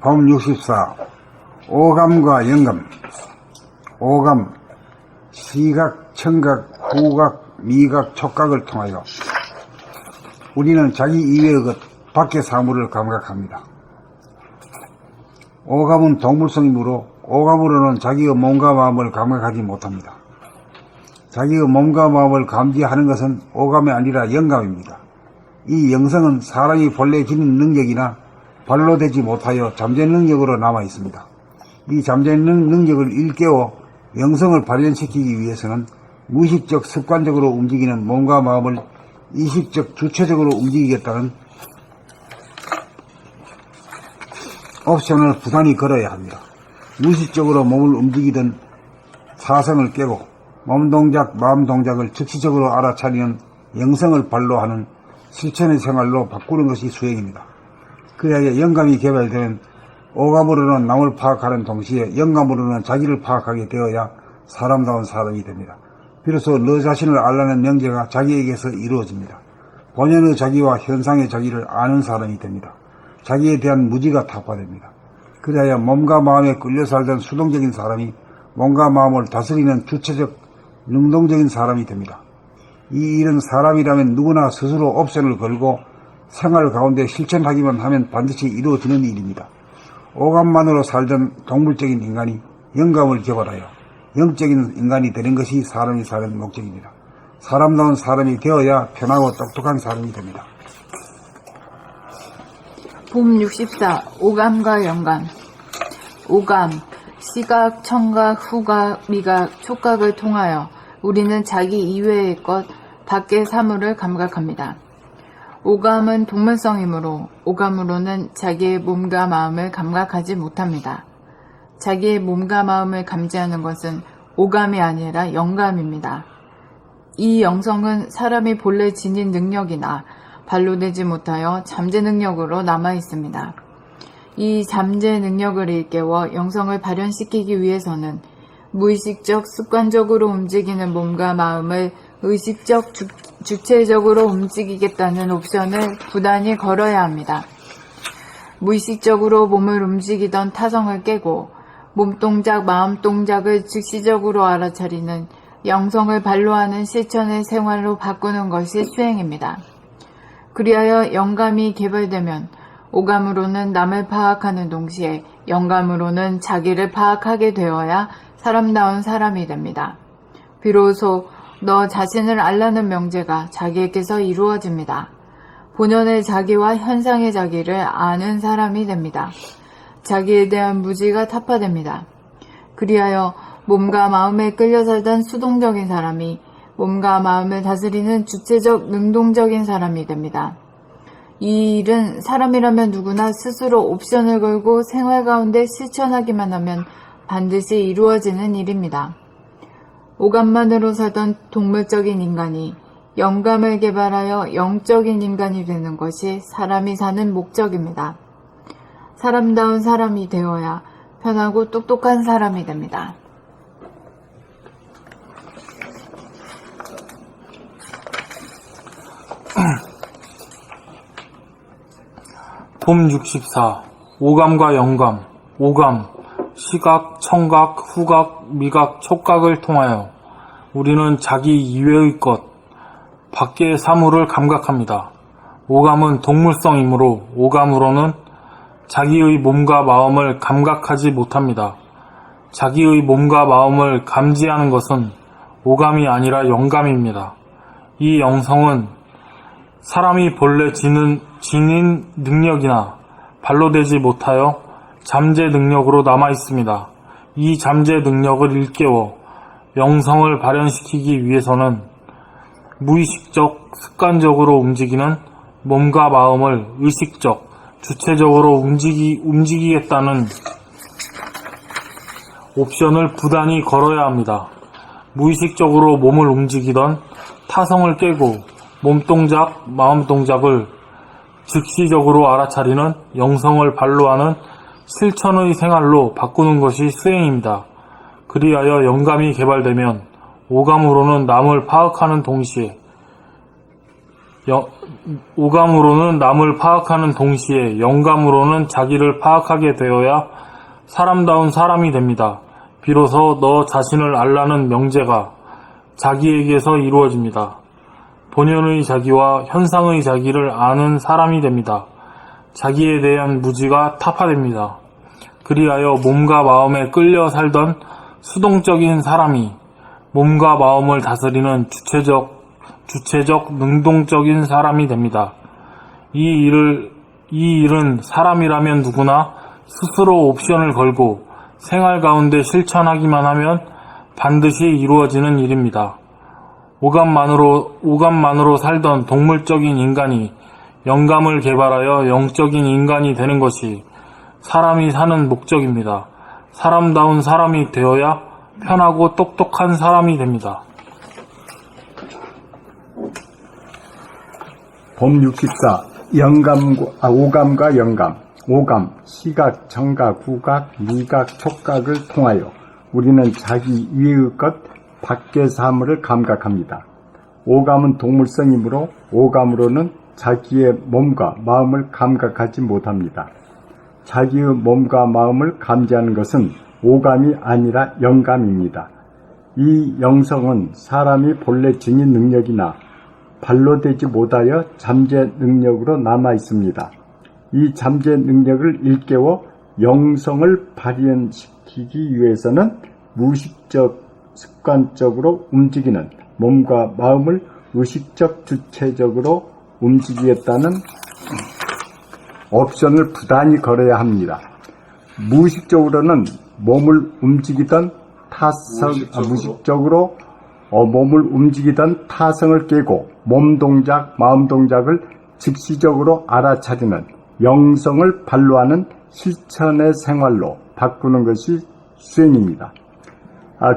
봄 64. 오감과 영감. 오감, 시각, 청각, 후각, 미각, 촉각을 통하여 우리는 자기 이외의 것, 밖의 사물을 감각합니다. 오감은 동물성이므로 오감으로는 자기의 몸과 마음을 감각하지 못합니다. 자기의 몸과 마음을 감지하는 것은 오감이 아니라 영감입니다. 이 영성은 사람이 본래 지닌 능력이나 발로 되지 못하여 잠재 능력으로 남아 있습니다. 이 잠재 능력을 일깨워 영성을 발현시키기 위해서는 무의식적 습관적으로 움직이는 몸과 마음을 의식적 주체적으로 움직이겠다는 옵션을 부단히 걸어야 합니다. 무의식적으로 몸을 움직이던 사성을 깨고 몸 동작, 마음 동작을 즉시적으로 알아차리는 영성을 발로 하는 실천의 생활로 바꾸는 것이 수행입니다. 그래야 영감이 개발되면 오감으로는 남을 파악하는 동시에 영감으로는 자기를 파악하게 되어야 사람다운 사람이 됩니다. 비로소 너 자신을 알라는 명제가 자기에게서 이루어집니다. 본연의 자기와 현상의 자기를 아는 사람이 됩니다. 자기에 대한 무지가 타파됩니다. 그래야 몸과 마음에 끌려 살던 수동적인 사람이 몸과 마음을 다스리는 주체적 능동적인 사람이 됩니다. 이 일은 사람이라면 누구나 스스로 옵션을 걸고 생활 가운데 실천하기만 하면 반드시 이루어지는 일입니다. 오감만으로 살던 동물적인 인간이 영감을 개발하여 영적인 인간이 되는 것이 사람이 사는 목적입니다. 사람다운 사람이 되어야 편하고 똑똑한 사람이 됩니다. 봄 64. 오감과 영감. 오감, 시각, 청각, 후각, 미각, 촉각을 통하여 우리는 자기 이외의 것, 밖의 사물을 감각합니다. 오감은 동물성이므로 오감으로는 자기의 몸과 마음을 감각하지 못합니다. 자기의 몸과 마음을 감지하는 것은 오감이 아니라 영감입니다. 이 영성은 사람이 본래 지닌 능력이나 발로 되지 못하여 잠재 능력으로 남아 있습니다. 이 잠재 능력을 일깨워 영성을 발현시키기 위해서는 무의식적 습관적으로 움직이는 몸과 마음을 의식적 주체적으로 움직이겠다는 옵션을 부단히 걸어야 합니다. 무의식적으로 몸을 움직이던 타성을 깨고 몸동작, 마음동작을 즉시적으로 알아차리는 영성을 발로 하는 실천의 생활로 바꾸는 것이 수행입니다. 그리하여 영감이 개발되면 오감으로는 남을 파악하는 동시에 영감으로는 자기를 파악하게 되어야 사람다운 사람이 됩니다. 비로소 너 자신을 알라는 명제가 자기에게서 이루어집니다. 본연의 자기와 현상의 자기를 아는 사람이 됩니다. 자기에 대한 무지가 타파됩니다. 그리하여 몸과 마음에 끌려 살던 수동적인 사람이 몸과 마음을 다스리는 주체적 능동적인 사람이 됩니다. 이 일은 사람이라면 누구나 스스로 옵션을 걸고 생활 가운데 실천하기만 하면 반드시 이루어지는 일입니다. 오감만으로 살던 동물적인 인간이 영감을 개발하여 영적인 인간이 되는 것이 사람이 사는 목적입니다. 사람다운 사람이 되어야 편하고 똑똑한 사람이 됩니다. 봄 64. 오감과 영감. 오감, 시각, 청각, 후각, 미각, 촉각을 통하여 우리는 자기 이외의 것, 밖의 사물을 감각합니다. 오감은 동물성이므로 오감으로는 자기의 몸과 마음을 감각하지 못합니다. 자기의 몸과 마음을 감지하는 것은 오감이 아니라 영감입니다. 이 영성은 사람이 본래 지닌 능력이나 발로 되지 못하여 잠재 능력으로 남아 있습니다. 이 잠재 능력을 일깨워 영성을 발현시키기 위해서는 무의식적, 습관적으로 움직이는 몸과 마음을 의식적, 주체적으로 움직이겠다는 옵션을 부단히 걸어야 합니다. 무의식적으로 몸을 움직이던 타성을 깨고 몸동작, 마음동작을 즉시적으로 알아차리는 영성을 발로 하는 실천의 생활로 바꾸는 것이 수행입니다. 그리하여 영감이 개발되면 오감으로는 남을 파악하는 동시에 오감으로는 남을 파악하는 동시에 영감으로는 자기를 파악하게 되어야 사람다운 사람이 됩니다. 비로소 너 자신을 알라는 명제가 자기에게서 이루어집니다. 본연의 자기와 현상의 자기를 아는 사람이 됩니다. 자기에 대한 무지가 타파됩니다. 그리하여 몸과 마음에 끌려 살던 수동적인 사람이 몸과 마음을 다스리는 주체적 능동적인 사람이 됩니다. 이 일은 사람이라면 누구나 스스로 옵션을 걸고 생활 가운데 실천하기만 하면 반드시 이루어지는 일입니다. 오감만으로 살던 동물적인 인간이 영감을 개발하여 영적인 인간이 되는 것이 사람이 사는 목적입니다. 사람다운 사람이 되어야 편하고 똑똑한 사람이 됩니다. 법 64. 오감과 영감. 오감, 시각, 청각, 후각, 미각, 촉각을 통하여 우리는 자기 위의 것, 밖의 사물을 감각합니다. 오감은 동물성이므로 오감으로는 자기의 몸과 마음을 감각하지 못합니다. 자기의 몸과 마음을 감지하는 것은 오감이 아니라 영감입니다. 이 영성은 사람이 본래 지닌 능력이나 발로 되지 못하여 잠재 능력으로 남아 있습니다. 이 잠재 능력을 일깨워 영성을 발현시키기 위해서는 무의식적, 습관적으로 움직이는 몸과 마음을 의식적, 주체적으로 움직이겠다는 옵션을 부단히 걸어야 합니다. 무의식적으로는 몸을 움직이던 무의식적으로 몸을 움직이던 타성을 깨고 몸 동작, 마음 동작을 즉시적으로 알아차리는 영성을 발로하는 실천의 생활로 바꾸는 것이 수행입니다.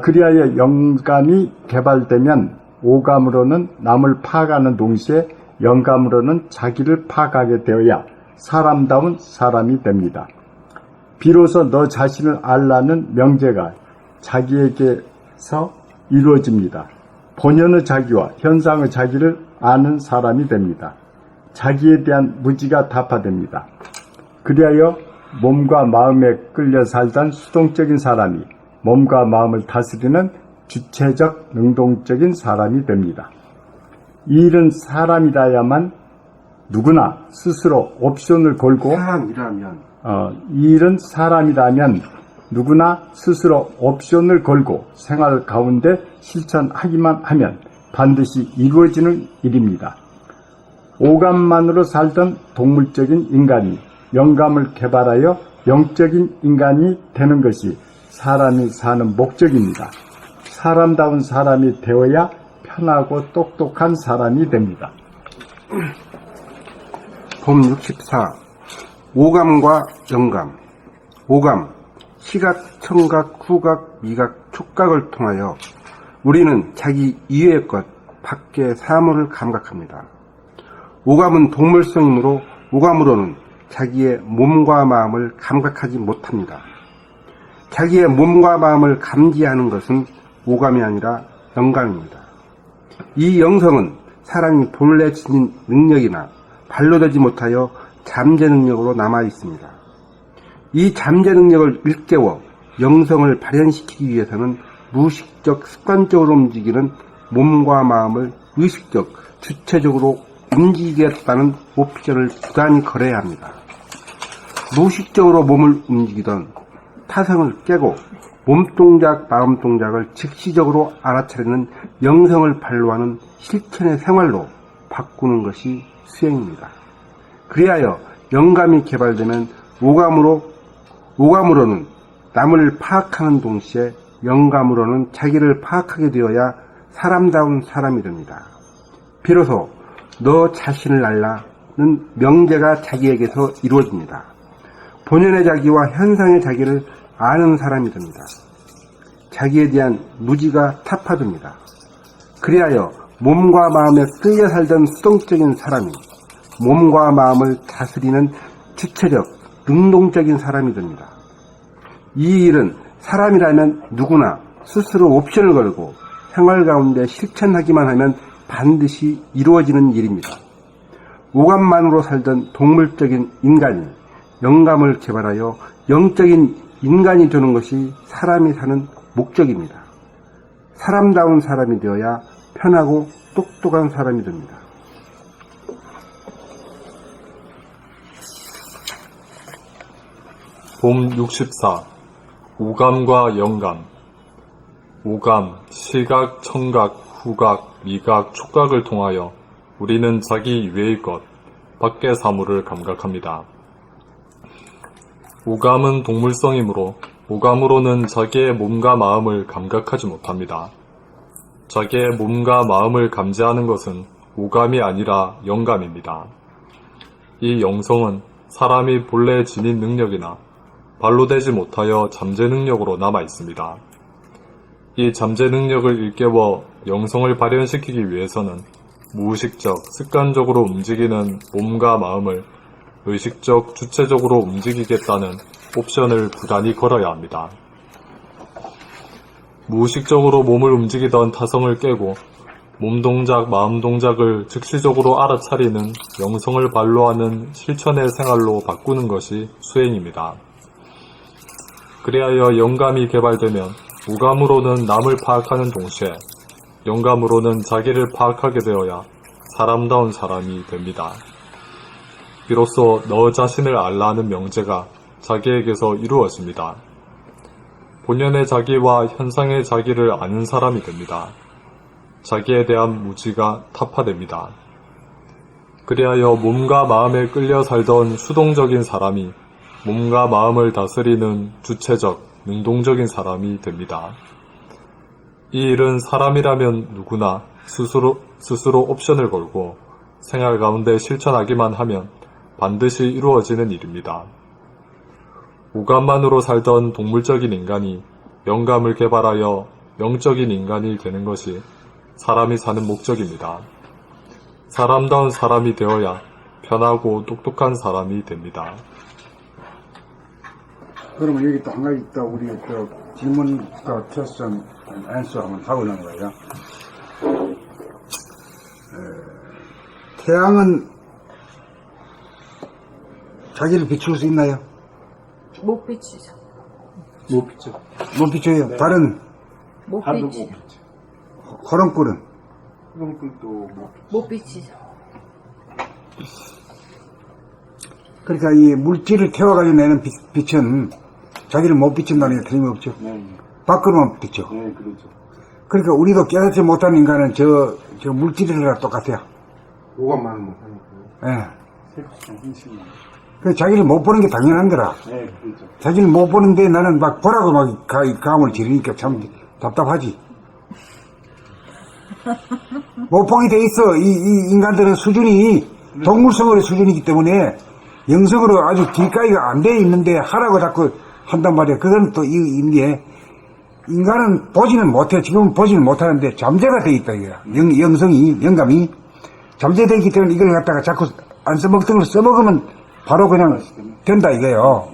그리하여 영감이 개발되면 오감으로는 남을 파악하는 동시에 영감으로는 자기를 파악하게 되어야 사람다운 사람이 됩니다. 비로소 너 자신을 알라는 명제가 자기에게서 이루어집니다. 본연의 자기와 현상의 자기를 아는 사람이 됩니다. 자기에 대한 무지가 타파됩니다. 그리하여 몸과 마음에 끌려 살던 수동적인 사람이 몸과 마음을 다스리는 주체적 능동적인 사람이 됩니다. 이 일은 사람이라야만 누구나 스스로 옵션을 걸고 이 일은 사람이라면 누구나 스스로 옵션을 걸고 생활 가운데 실천하기만 하면 반드시 이루어지는 일입니다. 오감만으로 살던 동물적인 인간이 영감을 개발하여 영적인 인간이 되는 것이 사람이 사는 목적입니다. 사람다운 사람이 되어야 편하고 똑똑한 사람이 됩니다. 법 64. 오감과 영감. 오감, 시각, 청각, 후각, 미각, 촉각을 통하여 우리는 자기 이외의 것, 밖의 사물을 감각합니다. 오감은 동물성이므로 오감으로는 자기의 몸과 마음을 감각하지 못합니다. 자기의 몸과 마음을 감지하는 것은 오감이 아니라 영감입니다. 이 영성은 사람이 본래 지닌 능력이나 발로 되지 못하여 잠재 능력으로 남아 있습니다. 이 잠재 능력을 일깨워 영성을 발현시키기 위해서는 무의식적, 습관적으로 움직이는 몸과 마음을 의식적, 주체적으로 움직이겠다는 옵션을 부단히 걸어야 합니다. 무의식적으로 몸을 움직이던 타성을 깨고 몸동작, 마음 동작을 즉시적으로 알아차리는 영성을 발로하는 실천의 생활로 바꾸는 것이 수행입니다. 그리하여 영감이 개발되면 오감으로는 남을 파악하는 동시에 영감으로는 자기를 파악하게 되어야 사람다운 사람이 됩니다. 비로소 너 자신을 알라는 명제가 자기에게서 이루어집니다. 본연의 자기와 현상의 자기를 아는 사람이 됩니다. 자기에 대한 무지가 타파됩니다. 그리하여 몸과 마음에 끌려 살던 수동적인 사람이 몸과 마음을 다스리는 주체적, 능동적인 사람이 됩니다. 이 일은 사람이라면 누구나 스스로 옵션을 걸고 생활 가운데 실천하기만 하면 반드시 이루어지는 일입니다. 오감만으로 살던 동물적인 인간이 영감을 개발하여 영적인 인간이 되는 것이 사람이 사는 목적입니다. 사람다운 사람이 되어야 편하고 똑똑한 사람이 됩니다. 봄 64. 오감과 영감. 오감, 시각, 청각, 후각, 미각, 촉각을 통하여 우리는 자기 이외의 것, 밖의 사물을 감각합니다. 오감은 동물성이므로 오감으로는 자기의 몸과 마음을 감각하지 못합니다. 자기의 몸과 마음을 감지하는 것은 오감이 아니라 영감입니다. 이 영성은 사람이 본래 지닌 능력이나 발로 되지 못하여 잠재 능력으로 남아 있습니다. 이 잠재 능력을 일깨워 영성을 발현시키기 위해서는 무의식적, 습관적으로 움직이는 몸과 마음을 의식적, 주체적으로 움직이겠다는 옵션을 부단히 걸어야 합니다. 무의식적으로 몸을 움직이던 타성을 깨고 몸 동작, 마음 동작을 즉시적으로 알아차리는 영성을 발로 하는 실천의 생활로 바꾸는 것이 수행입니다. 그리하여 영감이 개발되면 오감으로는 남을 파악하는 동시에 영감으로는 자기를 파악하게 되어야 사람다운 사람이 됩니다. 비로소 너 자신을 알라 하는 명제가 자기에게서 이루어집니다. 본연의 자기와 현상의 자기를 아는 사람이 됩니다. 자기에 대한 무지가 타파됩니다. 그리하여 몸과 마음에 끌려 살던 수동적인 사람이 몸과 마음을 다스리는 주체적, 능동적인 사람이 됩니다. 이 일은 사람이라면 누구나 스스로 옵션을 걸고 생활 가운데 실천하기만 하면 반드시 이루어지는 일입니다. 오감만으로 살던 동물적인 인간이 영감을 개발하여 영적인 인간이 되는 것이 사람이 사는 목적입니다. 사람다운 사람이 되어야 편하고 똑똑한 사람이 됩니다. 그러면 여기 또 한 가지 또 우리 또 질문과 퀘스천 앤서 한번 하고는 거예요. 태양은 자기를 비출 수 있나요? 못 비치죠. 못 비죠. 못 비춰요. 다른 못 하도 비치. 못 비죠. 호롱꿀은 그럼 또 못 못 비치죠. 그러니까 이 물질을 태워가지고 내는 빛은 자기를 못 비춘다는 게 틀림없죠. 네, 밖으로만 비춰. 네, 그렇죠. 그러니까 우리도 깨닫지 못한 인간은 저 물질이랑 똑같아요. 오감만은 못하니까요. 예. 현실만. 그 자기를 못 보는 게 당연한 거라. 네, 그렇죠. 자기를 못 보는데 나는 막 보라고 막 감을 지르니까 참 답답하지. 못 보게 돼 있어. 이 인간들은 수준이 동물성의 수준이기 때문에 영성으로 아주 길가이가 안 돼 있는데 하라고 자꾸 한단 말이야. 그건 또 이게 인간은 보지는 못해. 지금은 보지는 못하는데 잠재가 돼 있다 이거야. 영성이, 영감이 잠재되어 있기 때문에 이걸 갖다가 자꾸 안 써먹던 걸 써먹으면 바로 그냥 된다 이거예요.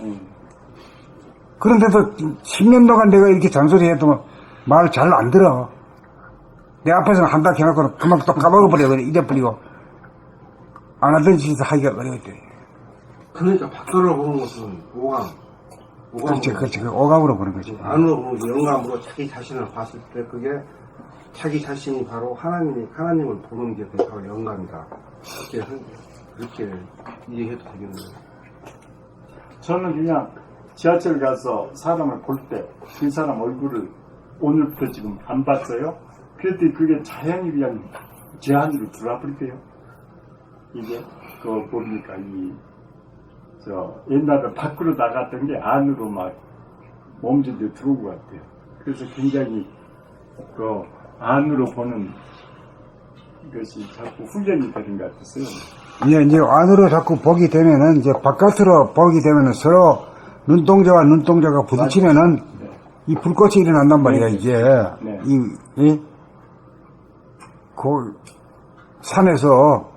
그런데도 10년 동안 내가 이렇게 잔소리해도 말 잘 안 들어. 내 앞에서는 한다 해놓고 그만 또 까먹어버려. 잊어버리고 안 하던 짓을 하기가 어려웠대. 그러니까 밖으로 보는 것은 오감. 그렇지. 그 오감으로 보는 거지. 안으로 보는 영감으로 자기 자신을 봤을 때 그게 자기 자신이 바로 하나님을 보는 게 바로 영감이다. 그렇게 이해해도 되겠네요. 저는 그냥 지하철 가서 사람을 볼 때 그 사람 얼굴을 오늘부터 지금 안 봤어요. 그랬더니 그게 자연히 그냥 제 안으로 들어와버리대요. 이게 그거 보니까 옛날에 밖으로 나갔던 게 안으로 막 몸짓에 들어온 것 같아요. 그래서 굉장히 그 안으로 보는 것이 자꾸 훈련이 되는 것 같았어요. 이제 안으로 자꾸 보게 되면은 이제 바깥으로 보게 되면은 서로 눈동자와 눈동자가 부딪히면은 이 불꽃이 일어난단 말이야. 이제 네. 그 산에서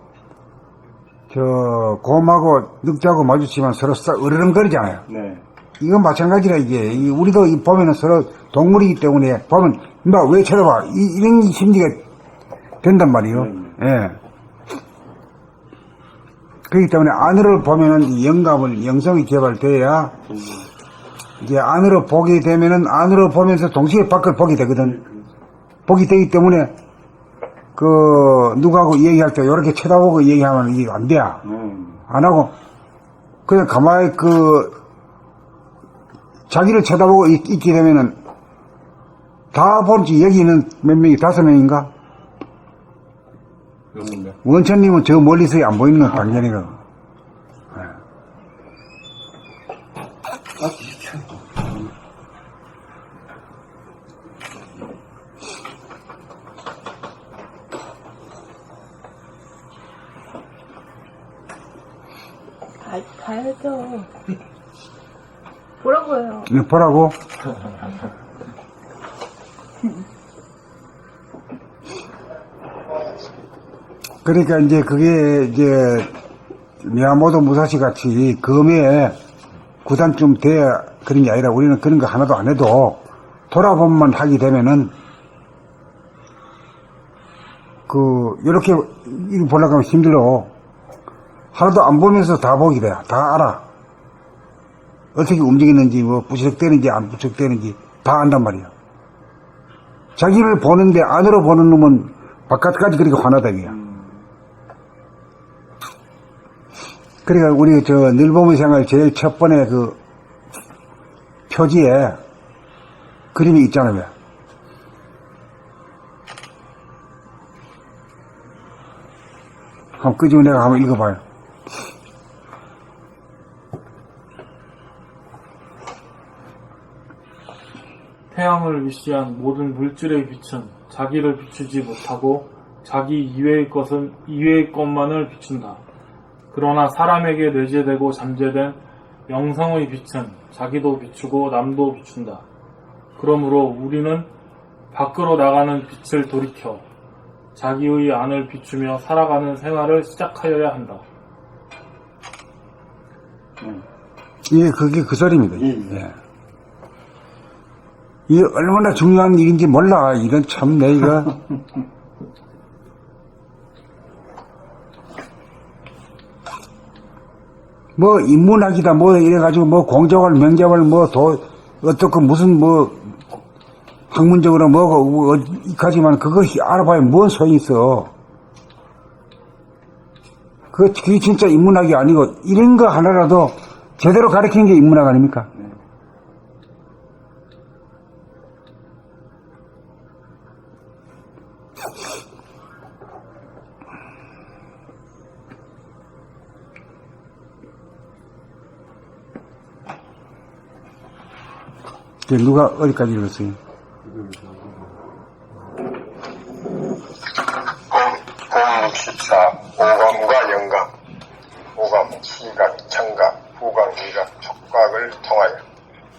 저 곰하고 늑대하고 마주치면 서로 으르렁거리잖아요. 네. 이건 마찬가지라 이게 우리도 보면은 서로 동물이기 때문에 보면 나 왜 쳐다봐 이런 심리가 된단 말이에요. 예. 그렇기 때문에 안으로 보면은 이 영감을, 영성이 개발돼야 이제 안으로 보게 되면은 안으로 보면서 동시에 밖을 보게 되거든. 보게 되기 때문에 그 누구하고 얘기할 때 이렇게 쳐다보고 얘기하면 이게 안 돼. 안 하고 그냥 가만히 자기를 쳐다보고 있게 되면은 다 보지. 여기는 몇 명이 5명인가? 원천님은 저 멀리서 안 보이는 건 당연히가. 가야죠. 보라고요. 보라고. 그러니까 이제 그게 이제 미야모토 무사시 같이 금에 9단쯤 돼야 그런 게 아니라 우리는 그런 거 하나도 안 해도 돌아보면 하게 되면은 이렇게 보려고 하면 힘들어. 하나도 안 보면서 다 보게 돼. 다 알아. 어떻게 움직이는지, 뭐, 부쩍대는지, 안 부쩍대는지, 다 안단 말이야. 자기를 보는데, 안으로 보는 놈은 바깥까지 그렇게 환하다기야. 그러니까, 우리, 늘보무 생활 제일 첫 번에 표지에 그림이 있잖아요. 왜? 한번 끄집어 내가 한번 읽어봐요. 태양을 위시한 모든 물질의 빛은 자기를 비추지 못하고 자기 이외의 것만을 비춘다. 그러나 사람에게 내재되고 잠재된 영성의 빛은 자기도 비추고 남도 비춘다. 그러므로 우리는 밖으로 나가는 빛을 돌이켜 자기의 안을 비추며 살아가는 생활을 시작하여야 한다. 예, 그게 그 소리입니다. 예. 이게 얼마나 중요한 일인지 몰라. 이건 참 내가 뭐 인문학이다 뭐 이래가지고 뭐 공자월 명자월 뭐 어떻고 무슨 뭐 학문적으로 뭐고 하지만 그거 알아봐야 뭔 소용이 있어. 그게 진짜 인문학이 아니고 이런 거 하나라도 제대로 가르치는 게 인문학 아닙니까? 누가 어디까지 읽었어요? 공 64. 오감과 영감. 오감, 시각, 청각, 후각, 미각, 촉각을 통하여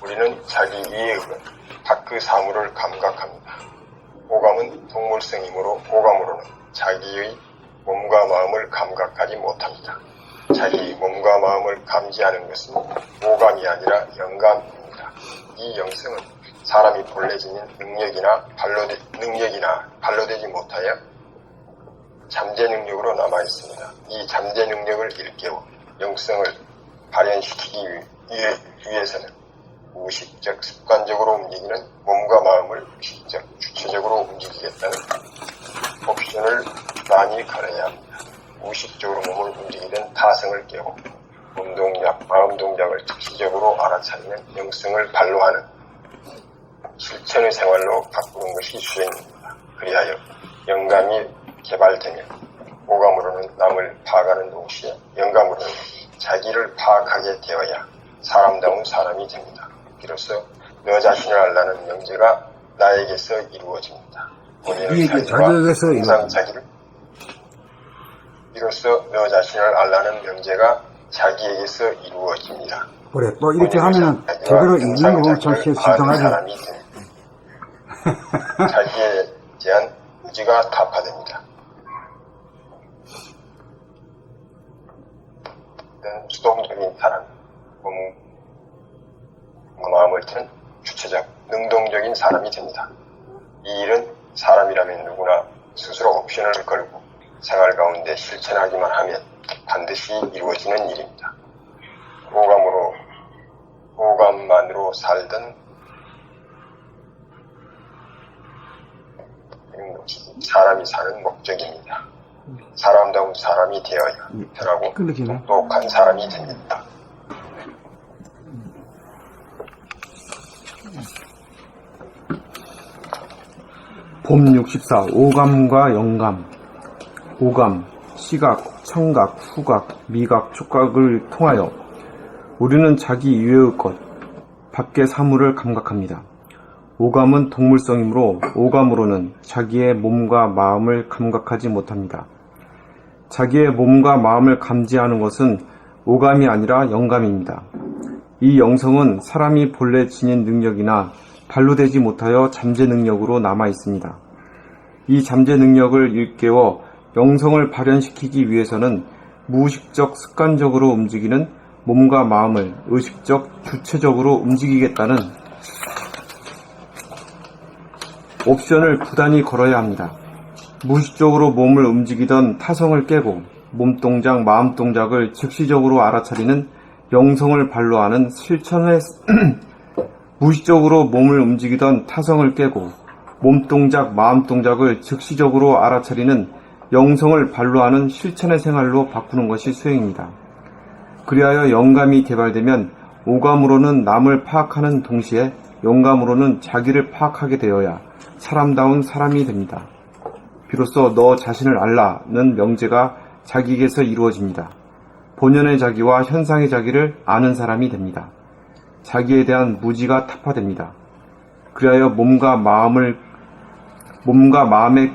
우리는 자기 이해의 밖의 사물을 감각합니다. 오감은 동물성이므로 오감으로는 자기의 몸과 마음을 감각하지 못합니다. 자기 몸과 마음을 감지하는 것은 오감이 아니라 영감입니다. 이 영성은 사람이 본래 지닌 능력이나 발로되지 못하여 잠재 능력으로 남아 있습니다. 이 잠재 능력을 일깨워 영성을 발현시키기 위해서는 무의식적 습관적으로 움직이는 몸과 마음을 의식적 주체적으로 움직이겠다는 옵션을 많이 걸어야 합니다. 무의식적으로 몸을 움직이던 타성을 깨고 몸 동작, 마음 동작을 즉시적으로 알아차리는 영성을 발로하는 실천의 생활로 바꾸는 것이 수행입니다. 그리하여 영감이 개발되면 오감으로는 남을 파악하는 동시에 영감으로는 자기를 파악하게 되어야 사람다운 사람이 됩니다. 비로소 너 자신을 알라는 명제가 나에게서 이루어집니다. 본인의 자기와 항상 자기를 비로소 너 자신을 알라는 명제가 자기에게서 이루어집니다. 그래, 또 이렇게 하면은 제대로 읽는 거 보면 참 신통하지. 자기에 대한 의지가 타파됩니다. 수동적인 사람, 마음을 튼 주체적, 능동적인 사람이 됩니다. 이 일은 사람이라면 누구나 스스로 옵션을 걸고 생활 가운데 실천하기만 하면 반드시 이루어지는 일입니다. 오감만으로 살던 사람이 사는 목적입니다. 사람다운 사람이 되어야 편하고 똑똑한 사람이 됩니다. 봄 64. 오감과 영감. 오감, 시각, 청각, 후각, 미각, 촉각을 통하여 우리는 자기 이외의 것, 밖의 사물을 감각합니다. 오감은 동물성이므로 오감으로는 자기의 몸과 마음을 감각하지 못합니다. 자기의 몸과 마음을 감지하는 것은 오감이 아니라 영감입니다. 이 영성은 사람이 본래 지닌 능력이나 발로되지 못하여 잠재 능력으로 남아 있습니다. 이 잠재 능력을 일깨워 영성을 발현시키기 위해서는 무의식적 습관적으로 움직이는 몸과 마음을 의식적 주체적으로 움직이겠다는 옵션을 부단히 걸어야 합니다. 무의식적으로 몸을 움직이던 타성을 깨고 몸동작, 마음동작을 즉시적으로 알아차리는 영성을 발로하는 실천의 무의식적으로 몸을 움직이던 타성을 깨고 몸동작, 마음동작을 즉시적으로 알아차리는 영성을 발로하는 실천의 생활로 바꾸는 것이 수행입니다. 그리하여 영감이 개발되면 오감으로는 남을 파악하는 동시에 영감으로는 자기를 파악하게 되어야 사람다운 사람이 됩니다. 비로소 너 자신을 알라는 명제가 자기에게서 이루어집니다. 본연의 자기와 현상의 자기를 아는 사람이 됩니다. 자기에 대한 무지가 타파됩니다. 그리하여 몸과 마음에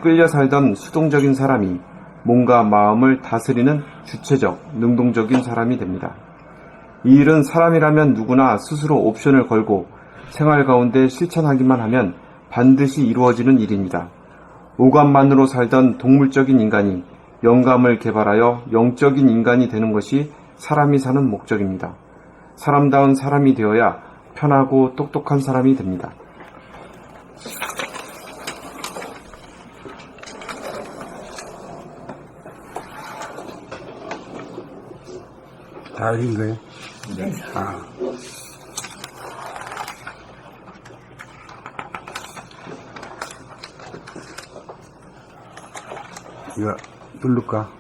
끌려 살던 수동적인 사람이 몸과 마음을 다스리는 주체적, 능동적인 사람이 됩니다. 이 일은 사람이라면 누구나 스스로 옵션을 걸고 생활 가운데 실천하기만 하면 반드시 이루어지는 일입니다. 오감만으로 살던 동물적인 인간이 영감을 개발하여 영적인 인간이 되는 것이 사람이 사는 목적입니다. 사람다운 사람이 되어야 편하고 똑똑한 사람이 됩니다. 다 읽은 거예요? 네. 이거 누를까?